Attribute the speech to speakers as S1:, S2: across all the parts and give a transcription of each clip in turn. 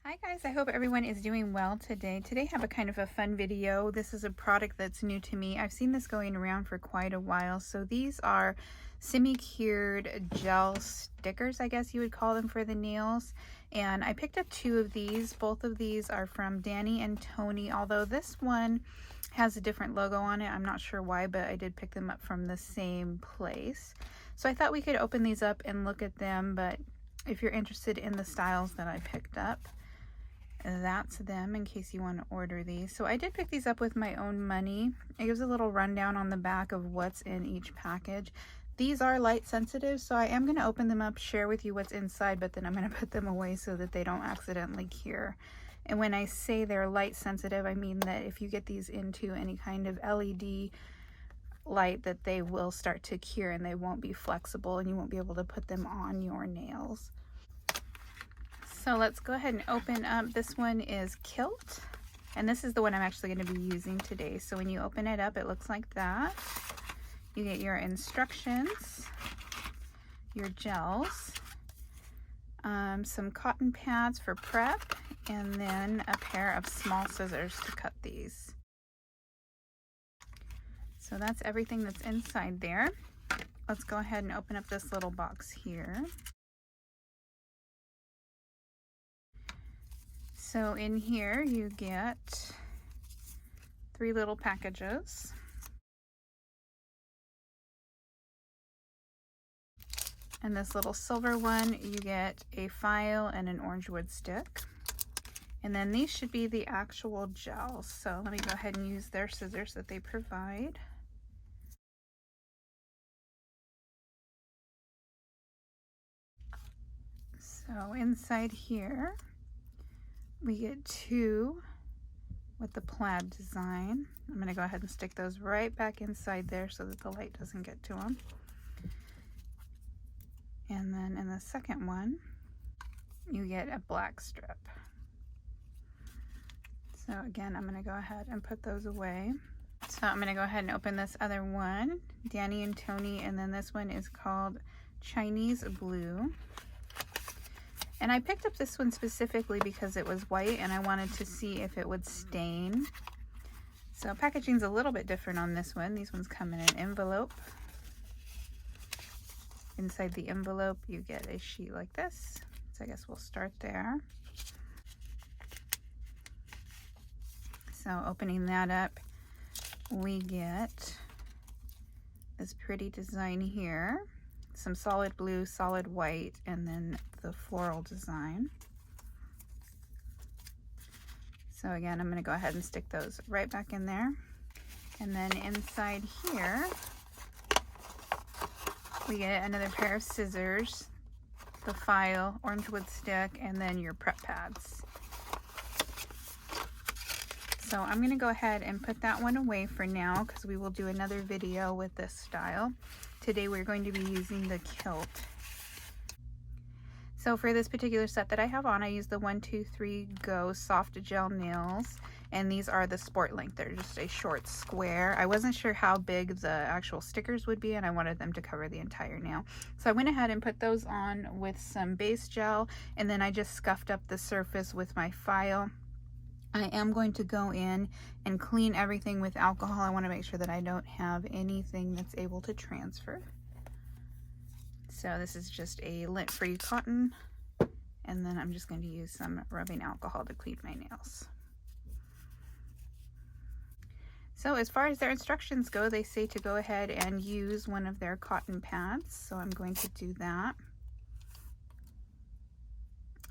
S1: Hi guys, I hope everyone is doing well today. Today I have a kind of a fun video. This is a product that's new to me. I've seen this going around for quite a while. So these are semi-cured gel stickers, I guess you would call them, for the nails. And I picked up two of these. Both of these are from Danni and Toni, although this one has a different logo on it. I'm not sure why, but I did pick them up from the same place. So I thought we could open these up and look at them, but if you're interested in the styles that I picked up, that's them in case you want to order these. So I did pick these up with my own money. It gives a little rundown on the back of what's in each package. These are light sensitive, so I am going to open them up, share with you what's inside, but then I'm going to put them away so that they don't accidentally cure. And when I say they're light sensitive, I mean that if you get these into any kind of LED light, that they will start to cure and they won't be flexible and you won't be able to put them on your nails. So let's go ahead and open up. This one is Kilt, and this is the one I'm actually going to be using today. So when you open it up, it looks like that. You get your instructions, your gels, some cotton pads for prep, and then a pair of small scissors to cut these. So that's everything that's inside there. Let's go ahead and open up this little box here. So in here you get 3 little packages. And this little silver one, you get a file and an orange wood stick. And then these should be the actual gels. So let me go ahead and use their scissors that they provide. So inside here, we get 2 with the plaid design. I'm going to go ahead and stick those right back inside there so that the light doesn't get to them. And then in the second one, you get a black strip. So again, I'm going to go ahead and put those away. So I'm going to go ahead and open this other one, Danni and Toni, and then this one is called Chinese Blue. And I picked up this one specifically because it was white and I wanted to see if it would stain. So packaging's a little bit different on this one. These ones come in an envelope. Inside the envelope you get a sheet like this. So I guess we'll start there. So opening that up, we get this pretty design here. Some solid blue, solid white, and then the floral design. So again, I'm going to go ahead and stick those right back in there. And then inside here, we get another pair of scissors, the file, orange wood stick, and then your prep pads. So I'm going to go ahead and put that one away for now because we will do another video with this style. Today we're going to be using the Kilt. So for this particular set that I have on, I use the 123 Go soft gel nails, and these are the sport length. They're just a short square. I wasn't sure how big the actual stickers would be and I wanted them to cover the entire nail. So I went ahead and put those on with some base gel, and then I just scuffed up the surface with my file. I am going to go in and clean everything with alcohol. I want to make sure that I don't have anything that's able to transfer. So this is just a lint-free cotton, and then I'm just going to use some rubbing alcohol to clean my nails. So as far as their instructions go, they say to go ahead and use one of their cotton pads. So I'm going to do that.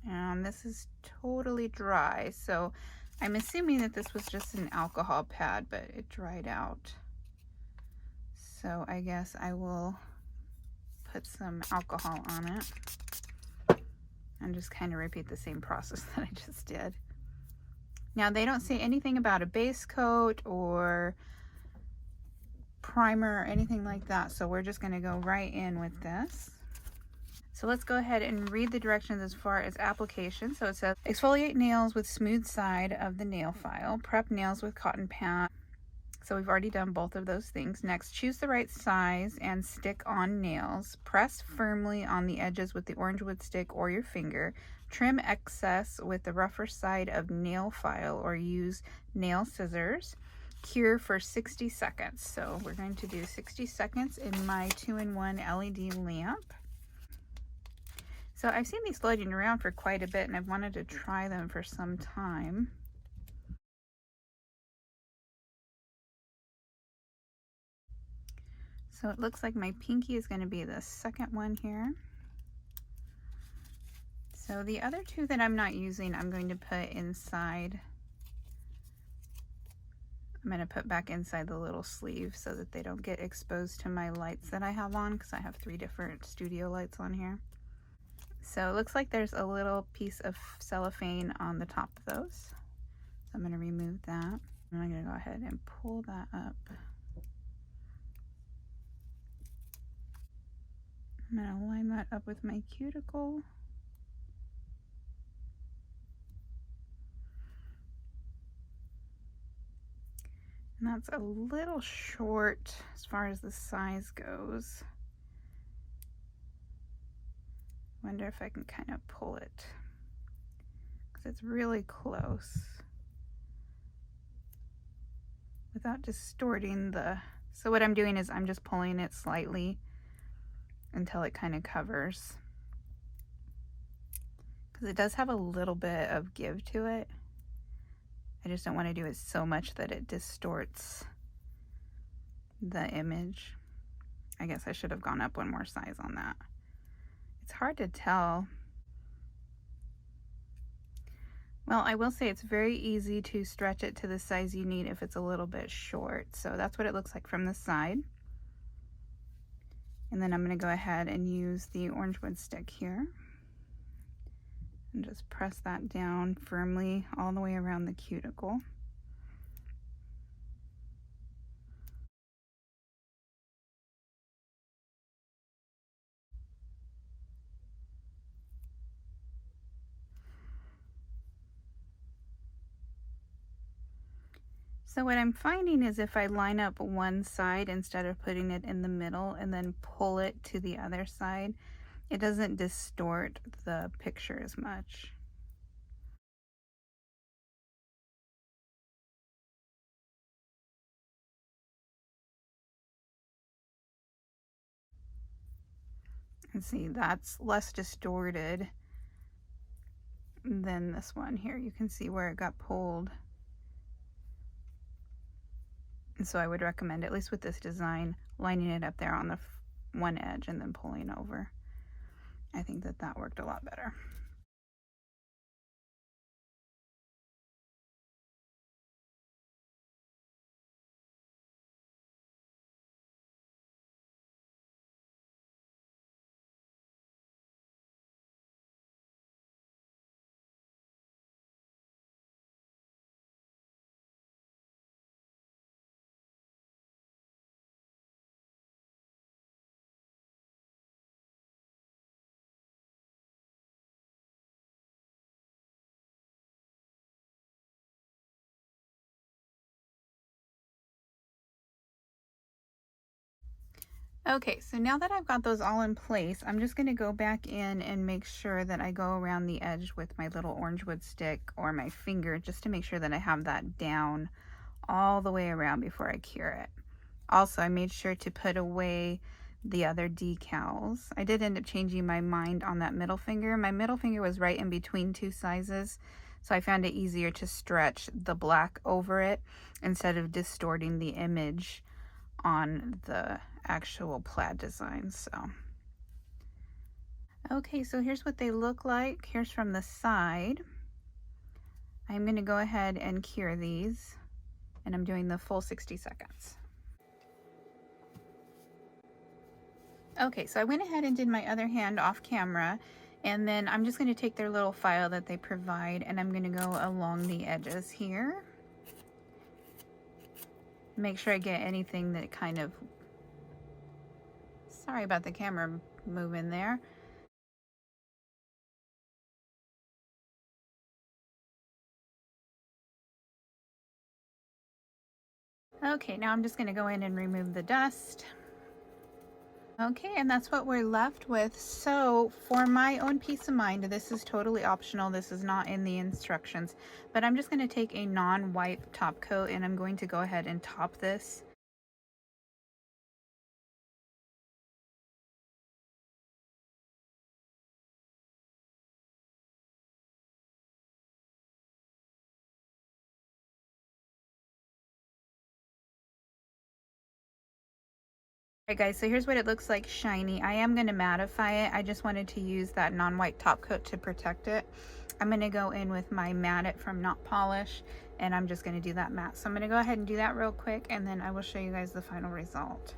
S1: And this is totally dry, so I'm assuming that this was just an alcohol pad, but it dried out. So I guess I will put some alcohol on it and just kind of repeat the same process that I just did. Now they don't say anything about a base coat or primer or anything like that, so we're just going to go right in with this. So let's go ahead and read the directions as far as application. So it says, exfoliate nails with smooth side of the nail file, prep nails with cotton pad, So we've already done both of those things. Next, choose the right size and stick on nails. Press firmly on the edges with the orange wood stick or your finger. Trim excess with the rougher side of nail file or use nail scissors. Cure for 60 seconds. So we're going to do 60 seconds in my 2-in-1 LED lamp. So I've seen these floating around for quite a bit and I've wanted to try them for some time. So it looks like my pinky is going to be the second one here. So the other two that I'm not using, I'm going to put inside. I'm going to put back inside the little sleeve so that they don't get exposed to my lights that I have on, because I have 3 different studio lights on here. So it looks like there's a little piece of cellophane on the top of those. So I'm going to remove that. And I'm going to go ahead and pull that up. I'm going to line that up with my cuticle. And that's a little short as far as the size goes. Wonder if I can kind of pull it, because it's really close without distorting the, so what I'm doing is I'm just pulling it slightly until it kind of covers, because it does have a little bit of give to it. I just don't want to do it so much that it distorts the image. I guess I should have gone up one more size on that. It's hard to tell. Well, I will say it's very easy to stretch it to the size you need if it's a little bit short. So that's what it looks like from the side. And then I'm going to go ahead and use the orange wood stick here and just press that down firmly all the way around the cuticle. So what I'm finding is if I line up one side instead of putting it in the middle and then pull it to the other side, it doesn't distort the picture as much. And see, that's less distorted than this one here. You can see where it got pulled. And so I would recommend, at least with this design, lining it up there on the one edge and then pulling over. I think that that worked a lot better. Okay, so now that I've got those all in place, I'm just going to go back in and make sure that I go around the edge with my little orange wood stick or my finger, just to make sure that I have that down all the way around before I cure it. Also, I made sure to put away the other decals. I did end up changing my mind on that middle finger. My middle finger was right in between 2 sizes, so I found it easier to stretch the black over it instead of distorting the image on the actual plaid design. So okay, so here's what they look like. Here's from the side. I'm going to go ahead and cure these, and I'm doing the full 60 seconds. Okay, so I went ahead and did my other hand off camera, and then I'm just going to take their little file that they provide, and I'm going to go along the edges here. Make sure I get anything that kind of, sorry about the camera moving there. Okay, now I'm just going to go in and remove the dust. Okay, and that's what we're left with. So for my own peace of mind, this is totally optional. This is not in the instructions, but I'm just going to take a non-wipe top coat and I'm going to go ahead and top this. Alright guys, so here's what it looks like shiny. I am going to mattify it. I just wanted to use that non-white top coat to protect it. I'm going to go in with my Matte It from Not Polish, and I'm just going to do that matte. So I'm going to go ahead and do that real quick, and then I will show you guys the final result.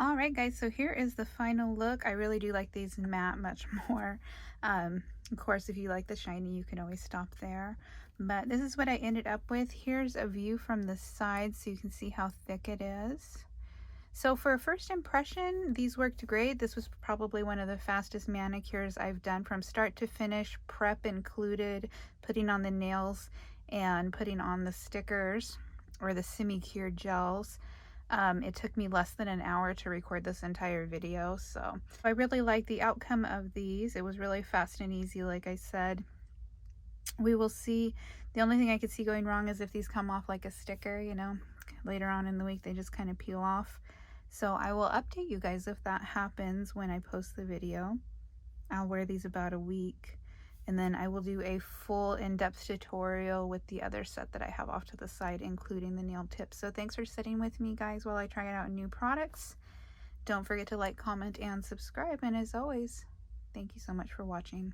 S1: All right, guys, so here is the final look. I really do like these matte much more. Of course, if you like the shiny, you can always stop there. But this is what I ended up with. Here's a view from the side so you can see how thick it is. So for a first impression, these worked great. This was probably one of the fastest manicures I've done from start to finish, prep included, putting on the nails and putting on the stickers or the semi-cured gels. It took me less than an hour to record this entire video, so I really like the outcome of these. It was really fast and easy, like I said. We will see. The only thing I could see going wrong is if these come off like a sticker, you know, later on in the week they just kind of peel off. So I will update you guys if that happens when I post the video. I'll wear these about a week, and then I will do a full in-depth tutorial with the other set that I have off to the side, including the nail tips. So thanks for sitting with me, guys, while I try out new products. Don't forget to like, comment, and subscribe. And as always, thank you so much for watching.